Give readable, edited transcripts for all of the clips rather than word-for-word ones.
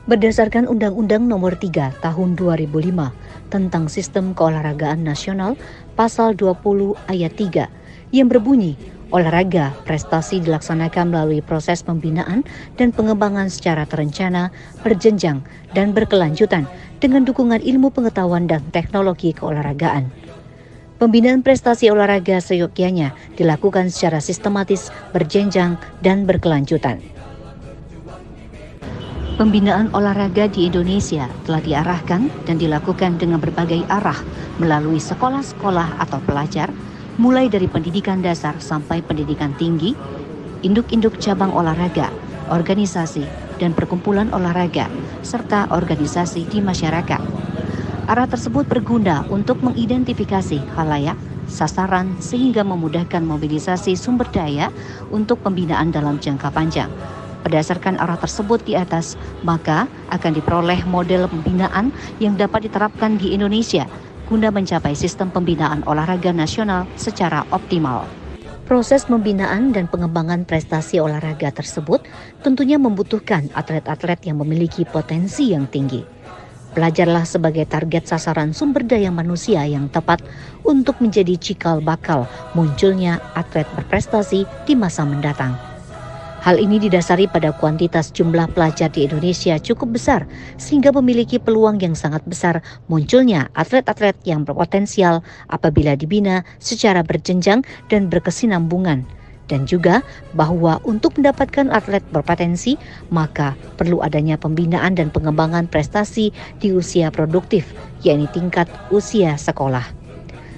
Berdasarkan Undang-Undang Nomor 3 Tahun 2005 tentang Sistem Keolahragaan Nasional Pasal 20 Ayat 3 yang berbunyi, olahraga prestasi dilaksanakan melalui proses pembinaan dan pengembangan secara terencana, berjenjang, dan berkelanjutan dengan dukungan ilmu pengetahuan dan teknologi keolahragaan. Pembinaan prestasi olahraga seyogyanya dilakukan secara sistematis, berjenjang, dan berkelanjutan. Pembinaan olahraga di Indonesia telah diarahkan dan dilakukan dengan berbagai arah melalui sekolah-sekolah atau pelajar, mulai dari pendidikan dasar sampai pendidikan tinggi, induk-induk cabang olahraga, organisasi, dan perkumpulan olahraga, serta organisasi di masyarakat. Arah tersebut berguna untuk mengidentifikasi khalayak, sasaran sehingga memudahkan mobilisasi sumber daya untuk pembinaan dalam jangka panjang. Berdasarkan arah tersebut di atas, maka akan diperoleh model pembinaan yang dapat diterapkan di Indonesia guna mencapai sistem pembinaan olahraga nasional secara optimal. Proses pembinaan dan pengembangan prestasi olahraga tersebut tentunya membutuhkan atlet-atlet yang memiliki potensi yang tinggi. Belajarlah sebagai target sasaran sumber daya manusia yang tepat untuk menjadi cikal bakal munculnya atlet berprestasi di masa mendatang. Hal ini didasari pada kuantitas jumlah pelajar di Indonesia cukup besar sehingga memiliki peluang yang sangat besar munculnya atlet-atlet yang berpotensial apabila dibina secara berjenjang dan berkesinambungan. Dan juga bahwa untuk mendapatkan atlet berpotensi, maka perlu adanya pembinaan dan pengembangan prestasi di usia produktif, yakni tingkat usia sekolah.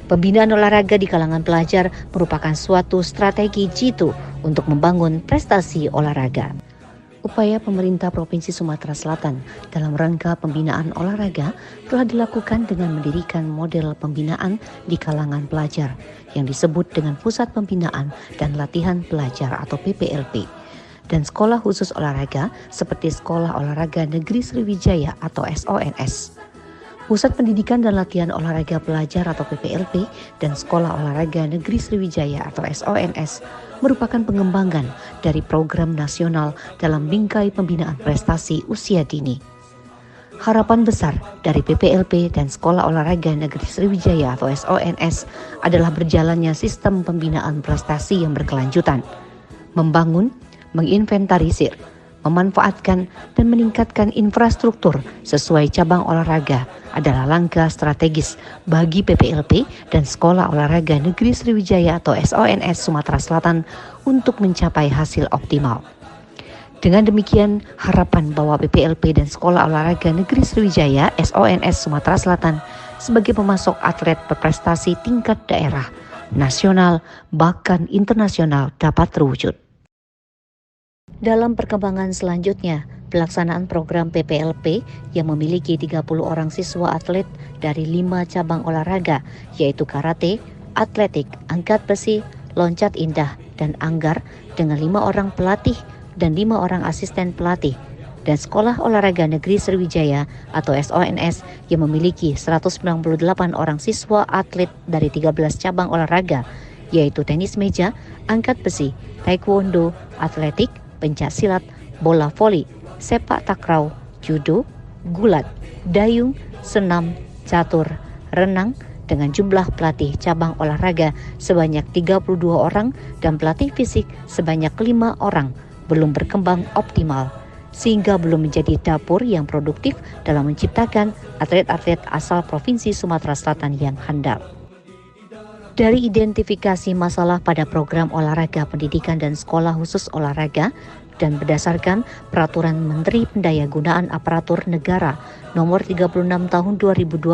Pembinaan olahraga di kalangan pelajar merupakan suatu strategi jitu untuk membangun prestasi olahraga. Upaya pemerintah Provinsi Sumatera Selatan dalam rangka pembinaan olahraga telah dilakukan dengan mendirikan model pembinaan di kalangan pelajar yang disebut dengan Pusat Pembinaan dan Latihan Pelajar atau PPLP, dan sekolah khusus olahraga seperti Sekolah Olahraga Negeri Sriwijaya atau SONS. Pusat Pendidikan dan Latihan Olahraga Pelajar atau PPLP dan Sekolah Olahraga Negeri Sriwijaya atau SONS merupakan pengembangan dari program nasional dalam bingkai pembinaan prestasi usia dini. Harapan besar dari PPLP dan Sekolah Olahraga Negeri Sriwijaya atau SONS adalah berjalannya sistem pembinaan prestasi yang berkelanjutan, membangun, menginventarisir, memanfaatkan dan meningkatkan infrastruktur sesuai cabang olahraga adalah langkah strategis bagi PPLP dan Sekolah Olahraga Negeri Sriwijaya atau SONS Sumatera Selatan untuk mencapai hasil optimal. Dengan demikian, harapan bahwa PPLP dan Sekolah Olahraga Negeri Sriwijaya SONS Sumatera Selatan sebagai pemasok atlet berprestasi tingkat daerah, nasional, bahkan internasional dapat terwujud. Dalam perkembangan selanjutnya, pelaksanaan program PPLP yang memiliki 30 orang siswa atlet dari 5 cabang olahraga, yaitu karate, atletik, angkat besi, loncat indah, dan anggar dengan 5 orang pelatih dan 5 orang asisten pelatih, dan Sekolah Olahraga Negeri Sriwijaya atau SONS yang memiliki 198 orang siswa atlet dari 13 cabang olahraga, yaitu tenis meja, angkat besi, taekwondo, atletik, pencak silat, bola voli, sepak takraw, judo, gulat, dayung, senam, catur, renang dengan jumlah pelatih cabang olahraga sebanyak 32 orang dan pelatih fisik sebanyak 5 orang belum berkembang optimal sehingga belum menjadi dapur yang produktif dalam menciptakan atlet-atlet asal Provinsi Sumatera Selatan yang handal. Dari identifikasi masalah pada program olahraga pendidikan dan sekolah khusus olahraga dan berdasarkan Peraturan Menteri Pendayagunaan Aparatur Negara Nomor 36 Tahun 2012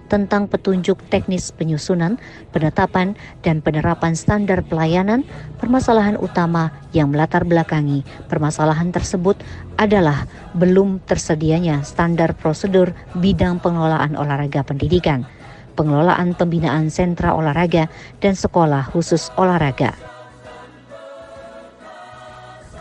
tentang petunjuk teknis penyusunan, penetapan, dan penerapan standar pelayanan, permasalahan utama yang melatar belakangi permasalahan tersebut adalah belum tersedianya standar prosedur bidang pengelolaan olahraga pendidikan, pengelolaan pembinaan sentra olahraga, dan sekolah khusus olahraga.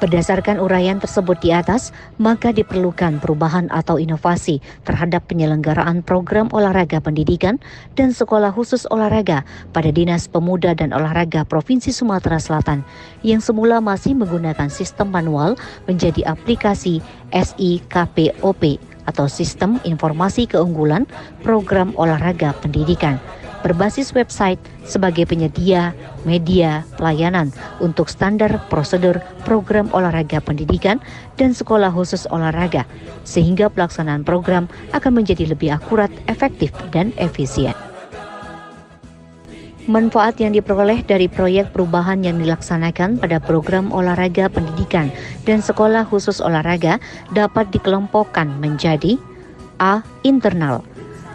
Berdasarkan uraian tersebut di atas, maka diperlukan perubahan atau inovasi terhadap penyelenggaraan program olahraga pendidikan dan sekolah khusus olahraga pada Dinas Pemuda dan Olahraga Provinsi Sumatera Selatan yang semula masih menggunakan sistem manual menjadi aplikasi SIKPOP atau Sistem Informasi Keunggulan Program Olahraga Pendidikan, berbasis website sebagai penyedia media pelayanan untuk standar prosedur program olahraga pendidikan dan sekolah khusus olahraga, sehingga pelaksanaan program akan menjadi lebih akurat, efektif, dan efisien. Manfaat yang diperoleh dari proyek perubahan yang dilaksanakan pada program olahraga pendidikan dan sekolah khusus olahraga dapat dikelompokkan menjadi A. Internal.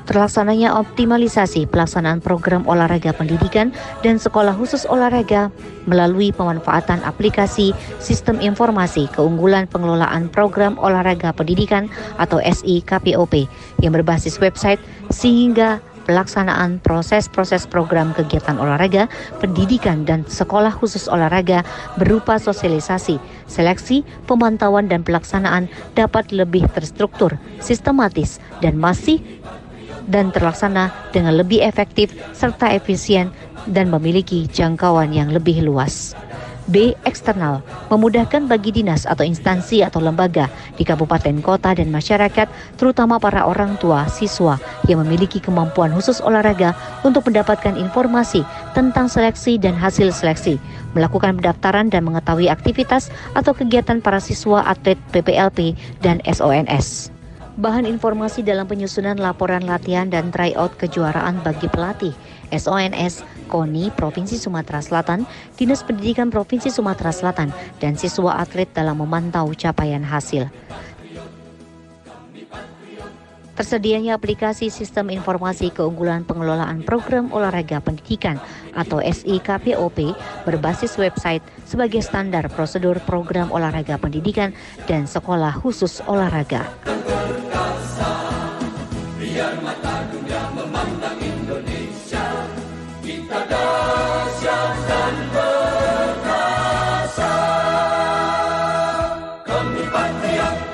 Terlaksananya optimalisasi pelaksanaan program olahraga pendidikan dan sekolah khusus olahraga melalui pemanfaatan aplikasi Sistem Informasi Keunggulan Pengelolaan Program Olahraga Pendidikan atau SIKPOP yang berbasis website, sehingga pelaksanaan proses-proses program kegiatan olahraga, pendidikan, dan sekolah khusus olahraga berupa sosialisasi, seleksi, pemantauan, dan pelaksanaan dapat lebih terstruktur, sistematis, dan terlaksana dengan lebih efektif serta efisien dan memiliki jangkauan yang lebih luas. B. Eksternal, memudahkan bagi dinas atau instansi atau lembaga di kabupaten, kota, dan masyarakat, terutama para orang tua siswa yang memiliki kemampuan khusus olahraga untuk mendapatkan informasi tentang seleksi dan hasil seleksi, melakukan pendaftaran dan mengetahui aktivitas atau kegiatan para siswa atlet PPLP dan SONS. Bahan informasi dalam penyusunan laporan latihan dan tryout kejuaraan bagi pelatih SONS, KONI Provinsi Sumatera Selatan, Dinas Pendidikan Provinsi Sumatera Selatan, dan siswa atlet dalam memantau capaian hasil. Tersedianya aplikasi Sistem Informasi Keunggulan Pengelolaan Program Olahraga Pendidikan atau SIKPOP berbasis website sebagai standar prosedur program olahraga pendidikan dan sekolah khusus olahraga.